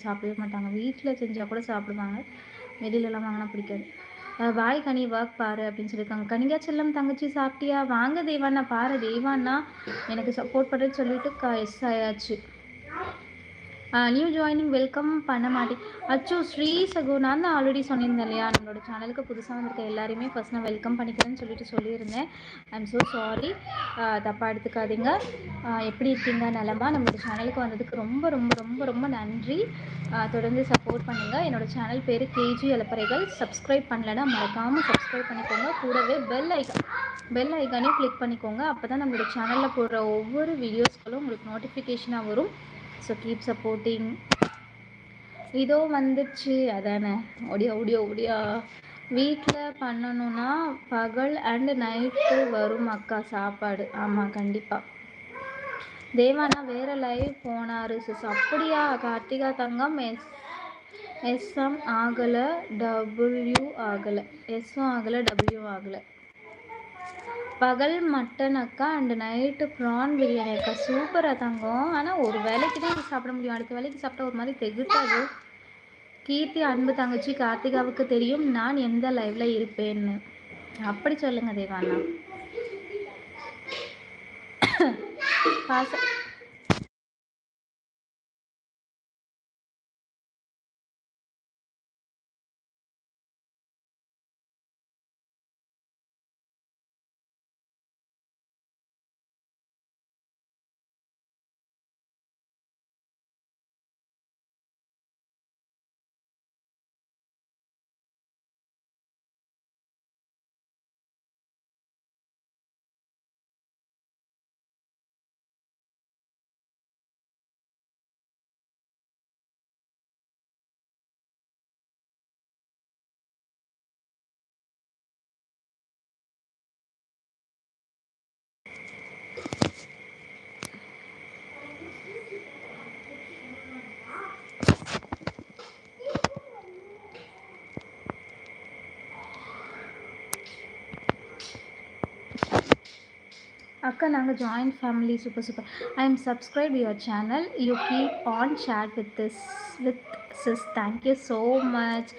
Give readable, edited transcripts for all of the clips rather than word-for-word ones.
சாப்பிடவே மாட்டாங்க. வீட்டில் செஞ்சால் கூட சாப்பிடுவாங்க. வெளியிலலாம் வாங்கினா பிடிக்காது. பாய் கனி ஒர்க் பாரு அப்படின்னு சொல்லியிருக்காங்க. கனிகா செல்லம் தங்கச்சி சாப்பிட்டியா? வாங்க தேவாண்ணா பாரு. தேவாண்ணா எனக்கு சப்போர்ட் பண்ணுறேன்னு சொல்லிட்டு எஸ் ஆயாச்சு. நியூ ஜாயினிங் வெல்கம் பண்ண மாட்டேன். அச்சோ ஸ்ரீ சகு நான் தான் ஆல்ரெடி சொல்லியிருந்தேன் இல்லையா, நம்மளோட சேனலுக்கு புதுசாக வந்திருக்க எல்லாருமே ஃபஸ்ட் நான் வெல்கம் பண்ணிக்கிறேன்னு சொல்லியிருந்தேன். ஐ எம் ஸோ சாரி, தப்பாக எடுத்துக்காதீங்க. எப்படி இருக்கீங்க? நலமா? நம்மளோட சேனலுக்கு வந்ததுக்கு ரொம்ப ரொம்ப ரொம்ப ரொம்ப நன்றி. தொடர்ந்து சப்போர்ட் பண்ணுங்கள். என்னோடய சேனல் பேர் கேஜி அலப்பறைகள். சப்ஸ்கிரைப் பண்ணலைன்னா மறக்காமல் சப்ஸ்கிரைப் பண்ணிக்கோங்க. கூடவே பெல் ஐக்கானே கிளிக் பண்ணிக்கோங்க. அப்போ தான் நம்மளோட சேனலில் போடுற ஒவ்வொரு வீடியோஸ்களும் உங்களுக்கு நோட்டிஃபிகேஷனாக வரும். So keep supporting. இதோ வந்துடுச்சு. அதானே ஒடியா வீட்டில் பண்ணணுன்னா பகல் அண்ட் நைட்டு வரும் அக்கா சாப்பாடு. ஆமாம் கண்டிப்பாக. தேவானா வேறு லைவ் போனார் சிஸ். அப்படியா கார்த்திகா தங்கம்? எஸ்எம் ஆகலை, டபிள்யூ ஆகலை. எஸ்ஸும் ஆகலை, டபிள்யூ ஆகலை. பகல் மட்டன் அக்கா அண்ட் நைட்டு ப்ரான் பிரியாணி அக்கா. சூப்பராக தங்கம். ஆனால் ஒரு வேலைக்கு தான் இது சாப்பிட முடியும். அடுத்த வேலைக்கு சாப்பிட்டா ஒரு மாதிரி தெகுட்டாது. கீர்த்தி அன்பு தங்கச்சி கார்த்திகாவுக்கு தெரியும் நான் எந்த லைவ்ல இருப்பேன்னு. அப்படி சொல்லுங்க தேவானா. பாச அக்கா நாங்கள் joint family. Super. I am subscribe your channel. You keep on chat with sis. Thank you so much.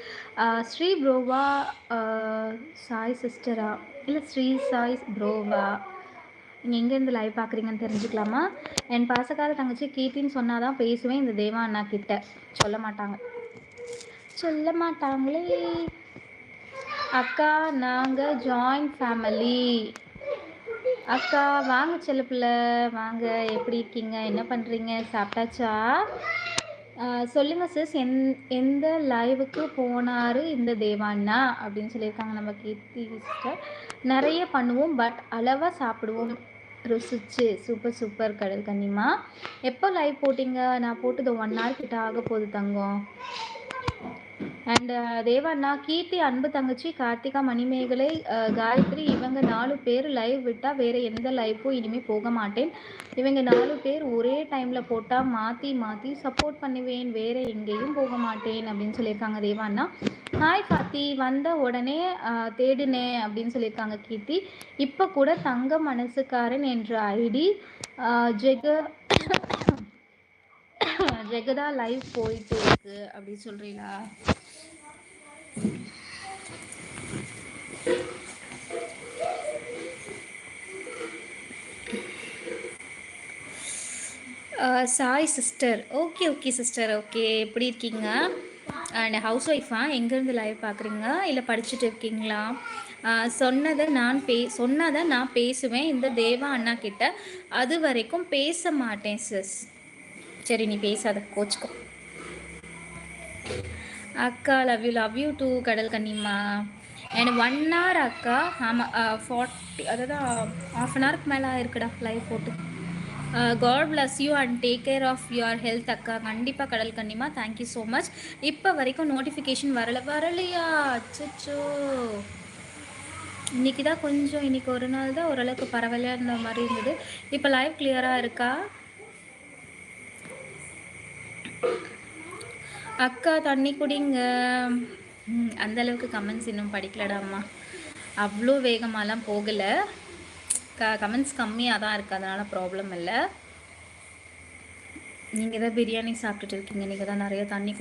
Sri ப்ரோவா சாய் சிஸ்டரா? இல்லை ஸ்ரீ சாய் ப்ரோவா? நீங்கள் எங்கேருந்து லைவ் பார்க்குறீங்கன்னு தெரிஞ்சுக்கலாமா? என் பாசக்கார தங்கச்சி கீர்த்தின்னு சொன்னால் தான் பேசுவேன். இந்த தேவா அண்ணா கிட்ட சொல்ல மாட்டாங்களே. அக்கா நாங்கள் ஜாயின்ட் ஃபேமிலி. அக்கா வாங்க செல்லப்பிள்ளை வாங்க. எப்படி இருக்கீங்க? என்ன பண்ணுறீங்க? சாப்பிட்டாச்சா? சொல்லுங்கள் சிஸ். எந்த லைவுக்கு போனார் இந்த தேவாண்ணா அப்படின்னு சொல்லியிருக்காங்க நம்ம கீர்த்தி சிஸ்டர். நிறைய பண்ணுவோம் பட் அளவாக சாப்பிடுவோம் ருசிச்சு. சூப்பர் கடல் கன்னிமா. எப்போ லைவ் போட்டிங்க? நான் போட்டது 1 hour கிட்ட ஆக போகுது தங்கம். அண்ட் தேவாண்ணா கீர்த்தி அன்பு தங்கச்சி கார்த்திகா மணிமேகலை காயத்ரி இவங்க 4 பேர் லைவ் விட்டால் வேறு எந்த லைவுக்கும் இனிமேல் போக மாட்டேன். இவங்க 4 பேர் ஒரே டைமில் போட்டால் மாற்றி சப்போர்ட் பண்ணுவேன். வேறு எங்கேயும் போக மாட்டேன் அப்படின்னு சொல்லியிருக்காங்க தேவாண்ணா. ஹாய் ஃபாத்தி. வந்த உடனே தேடுனேன் அப்படின்னு சொல்லியிருக்காங்க கீர்த்தி. இப்போ கூட தங்க மனசுக்காரன் என்ற ஐடி ஜெகதா லைவ் போயிட்டு இருக்கு அப்படின்னு சொல்கிறீங்களா? Sai sister. Okay sister. Okay எப்படி இருக்கீங்க? அண்ட் ஹவுஸ் ஒய்ஃபா? எங்கேருந்து லைவ் பார்க்குறீங்க? இல்லை படிச்சுட்டு இருக்கீங்களா? சொன்னதை நான் பேசுவேன் இந்த தேவா அண்ணா கிட்ட. அது வரைக்கும் பேச மாட்டேன் சிஸ். சரி நீ பேசாத, கோச்சுக்கோ. அக்கா லவ் யூ டூ கடல் கன்னிமா. அண்ட் 1 hour அக்கா. ஆமாம் 40 அதாவது 1/2 hourக்கு மேலே இருக்குடா லைவ் போட்டு. God bless you and take care of your health அக்கா. கண்டிப்பாக கடல் கன்னிமா. Thank you so much. இப்போ வரைக்கும் நோட்டிஃபிகேஷன் வரலையா? அச்சோ. இன்றைக்கி தான் கொஞ்சம், இன்றைக்கி ஒரு நாள் தான் ஓரளவுக்கு பரவாயில்லையா இருந்த மாதிரி இருந்தது. இப்போ லைவ் கிளியராக இருக்கா? அக்கா தண்ணி குடிங்க. அந்தளவுக்கு கமெண்ட்ஸ் இன்னும் படிக்கலடாம்மா. அவ்வளோ வேகமாகலாம் போகலை. கமெண்ட்ஸ் கம்மியாக தான் இருக்குது, அதனால் ப்ராப்ளம் இல்லை. நீங்க தான் பிரியாணி சாப்பிட்டுட்டு இருக்கீங்க. நீங்க தான் நெறைய தண்ணி